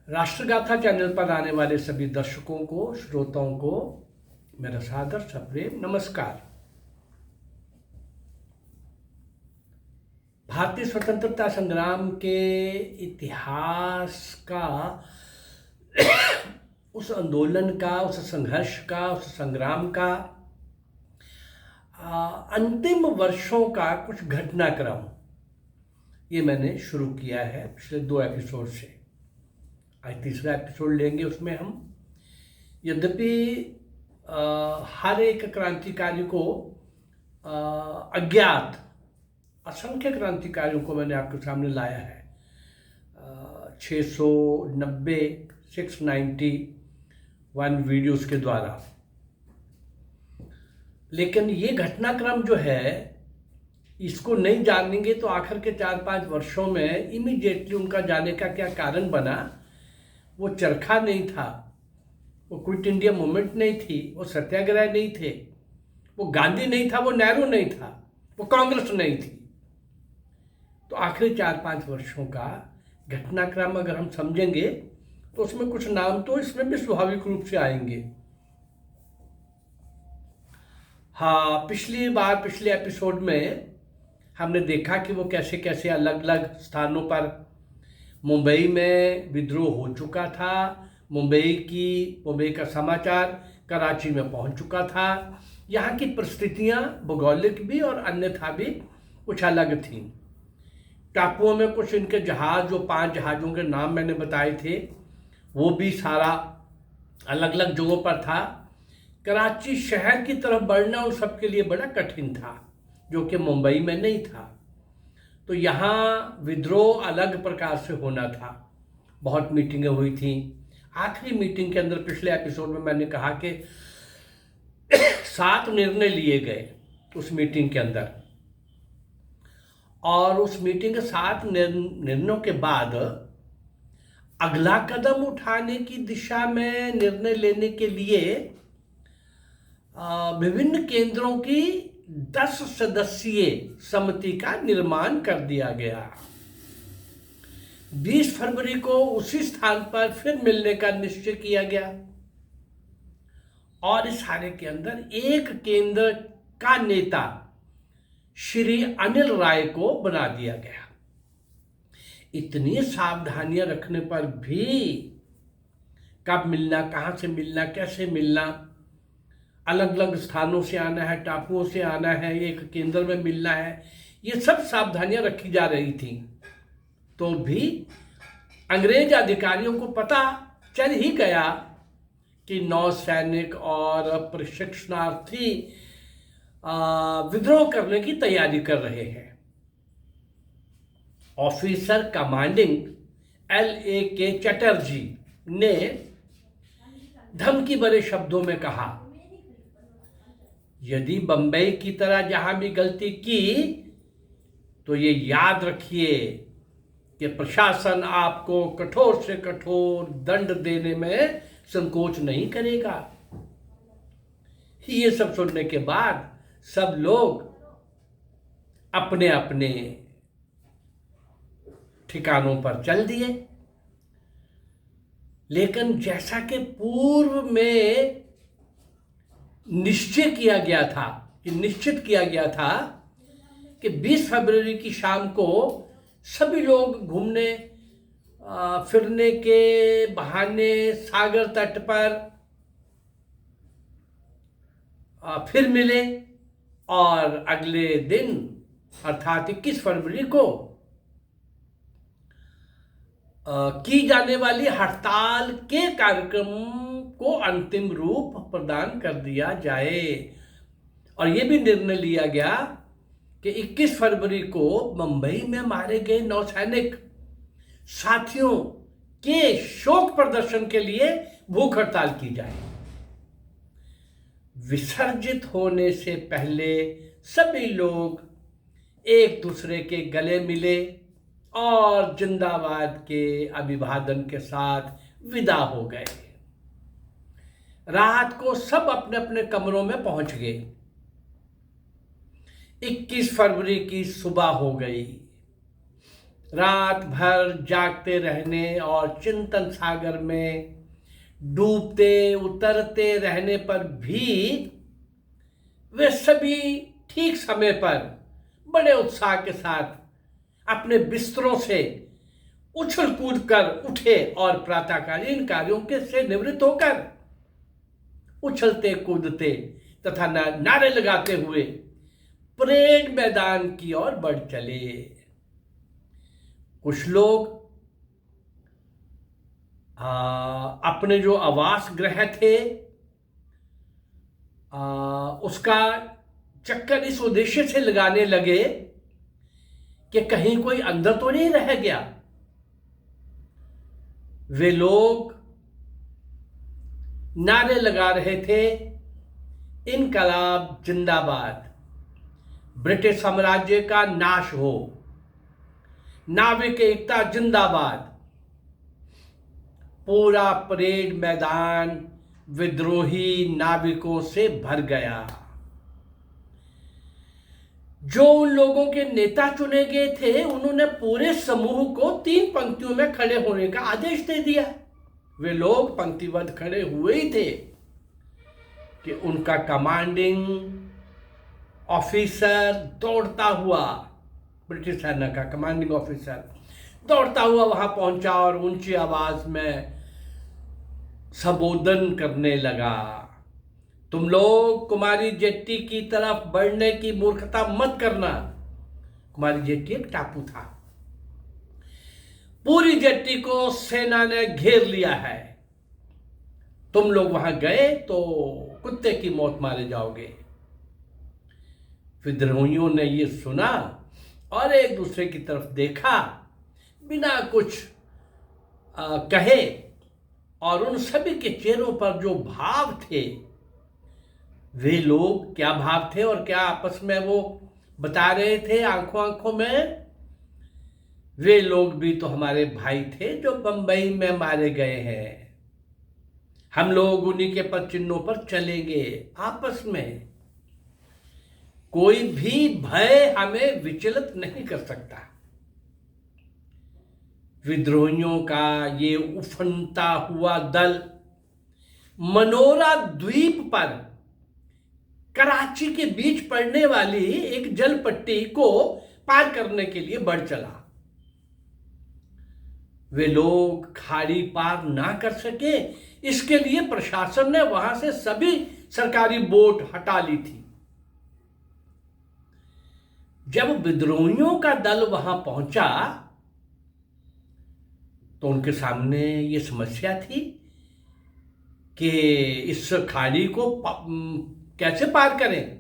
राष्ट्रगाथा channel पर आने वाले सभी दर्शकों को, श्रोताओं को मेरा सादर सप्रेम नमस्कार। भारतीय स्वतंत्रता संग्राम के इतिहास का, उस आंदोलन का, उस संघर्ष का, उस संग्राम का अंतिम वर्षों का कुछ घटनाक्रम ये मैंने शुरू किया है पिछले 2 एपिसोड से। आज तीसरा एपिसोड लेंगे। उसमें हम यद्यपि हर एक क्रांतिकारी को अज्ञात असंख्य क्रांतिकारियों को मैंने आपके सामने लाया है। 691 वीडियोस के द्वारा। लेकिन ये घटनाक्रम जो है, इसको नहीं जानेंगे तो आखिर के 4-5 वर्षों में इमीडिएटली उनका जाने का क्या कारण बना। वो चरखा नहीं था, वो क्विट इंडिया मूवमेंट नहीं थी, वो सत्याग्रह नहीं थे, वो गांधी नहीं था, वो नेहरू नहीं था, वो कांग्रेस नहीं थी। तो आखिरी 4-5 वर्षों का घटनाक्रम अगर हम समझेंगे तो उसमें कुछ नाम तो इसमें भी स्वाभाविक रूप से आएंगे। हाँ, पिछले एपिसोड में हमने देखा कि वो कैसे कैसे अलग अलग स्थानों पर मुंबई में विद्रोह हो चुका था। मुंबई का समाचार कराची में पहुंच चुका था। यहाँ की परिस्थितियाँ भौगोलिक भी और अन्यथा भी कुछ अलग थीं। टापुओं में कुछ इनके जहाज़, जो 5 जहाज़ों के नाम मैंने बताए थे, वो भी सारा अलग अलग जगहों पर था। कराची शहर की तरफ बढ़ना उन सबके लिए बड़ा कठिन था, जो कि मुंबई में नहीं था। तो यहाँ विद्रोह अलग प्रकार से होना था। बहुत मीटिंगें हुई थी। आखिरी मीटिंग के अंदर पिछले एपिसोड में मैंने कहा कि 7 निर्णय लिए गए उस मीटिंग के अंदर, और उस मीटिंग के 7 निर्णयों के बाद अगला कदम उठाने की दिशा में निर्णय लेने के लिए विभिन्न केंद्रों की 10 सदस्यीय समिति का निर्माण कर दिया गया। 20 फरवरी को उसी स्थान पर फिर मिलने का निश्चय किया गया, और इस सारे के अंदर एक केंद्र का नेता श्री अनिल राय को बना दिया गया। इतनी सावधानियां रखने पर भी कब मिलना, कहाँ से मिलना, कैसे मिलना, अलग अलग स्थानों से आना है, टापुओं से आना है, एक केंद्र में मिलना है, ये सब सावधानियां रखी जा रही थी। तो भी अंग्रेज अधिकारियों को पता चल ही गया कि नौसैनिक और प्रशिक्षणार्थी विद्रोह करने की तैयारी कर रहे हैं। ऑफिसर कमांडिंग LAK चटर्जी ने धमकी भरे शब्दों में कहा, यदि बंबई की तरह जहां भी गलती की तो ये याद रखिए कि प्रशासन आपको कठोर से कठोर दंड देने में संकोच नहीं करेगा। ये सब सुनने के बाद सब लोग अपने अपने ठिकानों पर चल दिए। लेकिन जैसा कि पूर्व में निश्चित किया गया था कि 20 फरवरी की शाम को सभी लोग घूमने फिरने के बहाने सागर तट पर फिर मिले, और अगले दिन अर्थात 21 फरवरी को की जाने वाली हड़ताल के कार्यक्रम को अंतिम रूप प्रदान कर दिया जाए। और यह भी निर्णय लिया गया कि 21 फरवरी को मुंबई में मारे गए नौसैनिक साथियों के शोक प्रदर्शन के लिए भूख हड़ताल की जाए। विसर्जित होने से पहले सभी लोग एक दूसरे के गले मिले और जिंदाबाद के अभिवादन के साथ विदा हो गए। रात को सब अपने अपने कमरों में पहुंच गए। 21 फरवरी की सुबह हो गई। रात भर जागते रहने और चिंतन सागर में डूबते उतरते रहने पर भी वे सभी ठीक समय पर बड़े उत्साह के साथ अपने बिस्तरों से उछल कूद कर उठे और प्रातःकालीन कार्यों के से निवृत्त होकर उछलते कूदते तथा नारे लगाते हुए परेड मैदान की ओर बढ़ चले। कुछ लोग अपने जो आवास गृह थे उसका चक्कर इस उद्देश्य से लगाने लगे कि कहीं कोई अंदर तो नहीं रह गया। वे लोग नारे लगा रहे थे, इनकलाब जिंदाबाद, ब्रिटिश साम्राज्य का नाश हो, नाविक एकता जिंदाबाद। पूरा परेड मैदान विद्रोही नाविकों से भर गया। जो उन लोगों के नेता चुने गए थे उन्होंने पूरे समूह को 3 पंक्तियों में खड़े होने का आदेश दे दिया। वे लोग पंक्तिबद्ध खड़े हुए ही थे कि उनका कमांडिंग ऑफिसर दौड़ता हुआ, ब्रिटिश सेना का कमांडिंग ऑफिसर दौड़ता हुआ वहां पहुंचा और ऊंची आवाज में संबोधन करने लगा, तुम लोग कुमारी जेट्टी की तरफ बढ़ने की मूर्खता मत करना। कुमारी जेट्टी एक टापू था। पूरी जेट्टी को सेना ने घेर लिया है। तुम लोग वहां गए तो कुत्ते की मौत मारे जाओगे। विद्रोहियों ने यह सुना और एक दूसरे की तरफ देखा, बिना कुछ कहे, और उन सभी के चेहरों पर जो भाव थे, वे लोग क्या भाव थे और क्या आपस में वो बता रहे थे आंखों आंखों में, वे लोग भी तो हमारे भाई थे जो बंबई में मारे गए हैं। हम लोग उन्हीं के पद चिन्हों पर चलेंगे। आपस में कोई भी भय हमें विचलित नहीं कर सकता। विद्रोहियों का ये उफनता हुआ दल मनोरा द्वीप पर कराची के बीच पड़ने वाली एक जल पट्टी को पार करने के लिए बढ़ चला। वे लोग खाड़ी पार ना कर सके, इसके लिए प्रशासन ने वहां से सभी सरकारी बोट हटा ली थी। जब विद्रोहियों का दल वहां पहुंचा तो उनके सामने ये समस्या थी कि इस खाड़ी को कैसे पार करें।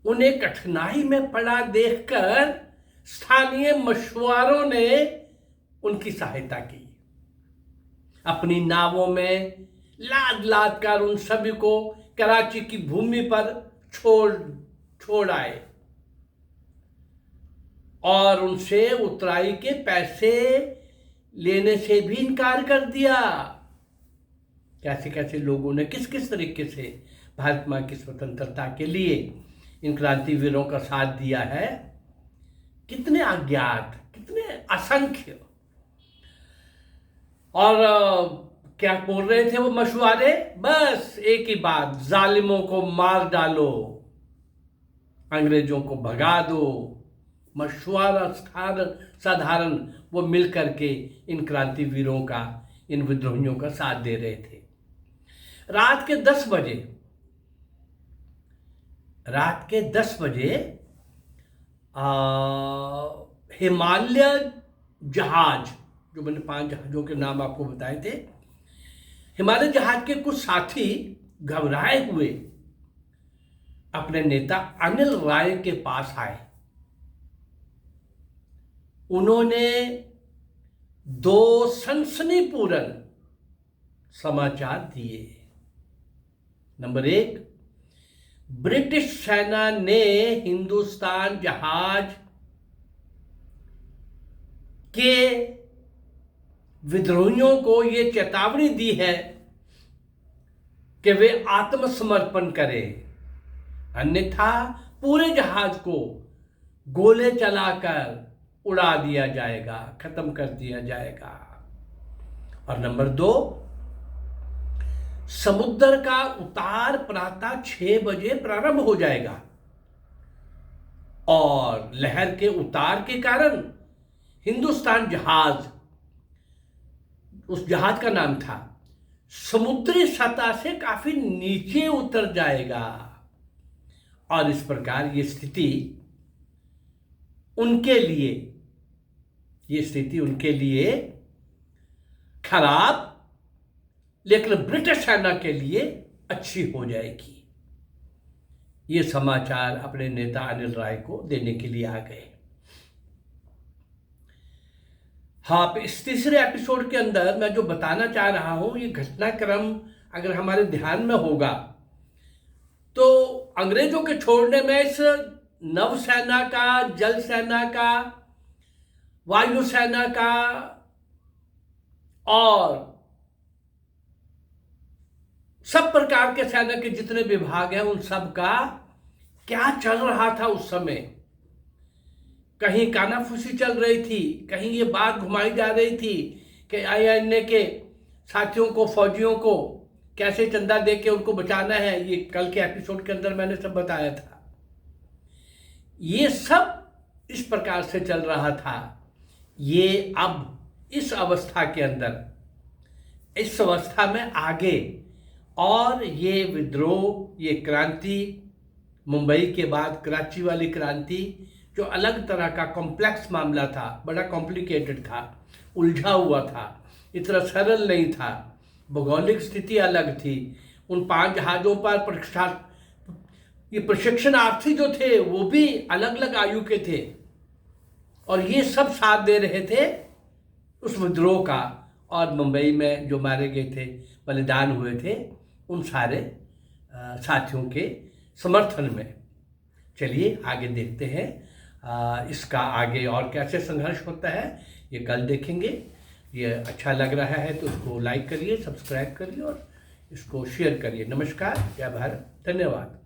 उन्हें कठिनाई में पड़ा देखकर स्थानीय मछुआरों ने उनकी सहायता की। अपनी नावों में लाद लाद कर उन सभी को कराची की भूमि पर छोड़ आए और उनसे उतराई के पैसे लेने से भी इनकार कर दिया। कैसे कैसे लोगों ने किस किस तरीके से भारत मां की स्वतंत्रता के लिए इन क्रांतिवीरों का साथ दिया है, कितने अज्ञात, कितने असंख्य। और क्या बोल रहे थे वो मछुआरे? बस एक ही बात, जालिमों को मार डालो, अंग्रेजों को भगा दो। मछुआरा साधारण वो मिल करके इन क्रांतिवीरों का, इन विद्रोहियों का साथ दे रहे थे। रात के 10 बजे हिमालय जहाज, जो मैंने 5 जहाजों के नाम आपको बताए थे, हिमालय जहाज के कुछ साथी घबराए हुए अपने नेता अनिल राय के पास आए। उन्होंने 2 सनसनीपूर्ण समाचार दिए। नंबर 1, ब्रिटिश सेना ने हिंदुस्तान जहाज के विद्रोहियों को यह चेतावनी दी है कि वे आत्मसमर्पण करें, अन्यथा पूरे जहाज को गोले चलाकर उड़ा दिया जाएगा, खत्म कर दिया जाएगा। और नंबर 2, समुद्र का उतार प्रातः 6 बजे प्रारंभ हो जाएगा और लहर के उतार के कारण हिंदुस्तान जहाज, उस जहाज का नाम था, समुद्री सतह से काफी नीचे उतर जाएगा। और इस प्रकार ये स्थिति उनके लिए खराब, लेकिन ब्रिटिश सेना के लिए अच्छी हो जाएगी। ये समाचार अपने नेता अनिल राय को देने के लिए आ गए। हाँ, इस तीसरे एपिसोड के अंदर मैं जो बताना चाह रहा हूं, ये घटनाक्रम अगर हमारे ध्यान में होगा तो अंग्रेजों के छोड़ने में इस नौसेना का, जल सेना का, वायुसेना का और सब प्रकार के सेना के जितने विभाग हैं उन सब का क्या चल रहा था उस समय। कहीं कानाफूसी चल रही थी, कहीं ये बात घुमाई जा रही थी कि आईएनए के साथियों को, फौजियों को कैसे चंदा दे के उनको बचाना है। ये कल के एपिसोड के अंदर मैंने सब बताया था। ये सब इस प्रकार से चल रहा था। ये अब इस अवस्था के अंदर, इस अवस्था में आगे, और ये विद्रोह, ये क्रांति, मुंबई के बाद कराची वाली क्रांति, जो अलग तरह का कॉम्प्लेक्स मामला था, बड़ा कॉम्प्लिकेटेड था, उलझा हुआ था, इतना सरल नहीं था, भौगोलिक स्थिति अलग थी। उन 5 जहाज़ों पर प्रशिक्षणार्थी जो थे वो भी अलग अलग आयु के थे, और ये सब साथ दे रहे थे उस विद्रोह का। और मुंबई में जो मारे गए थे, बलिदान हुए थे, उन सारे साथियों के समर्थन में। चलिए आगे देखते हैं इसका आगे और कैसे संघर्ष होता है, ये कल देखेंगे। ये अच्छा लग रहा है तो इसको लाइक करिए, सब्सक्राइब करिए और इसको शेयर करिए। नमस्कार, जय भारत, धन्यवाद।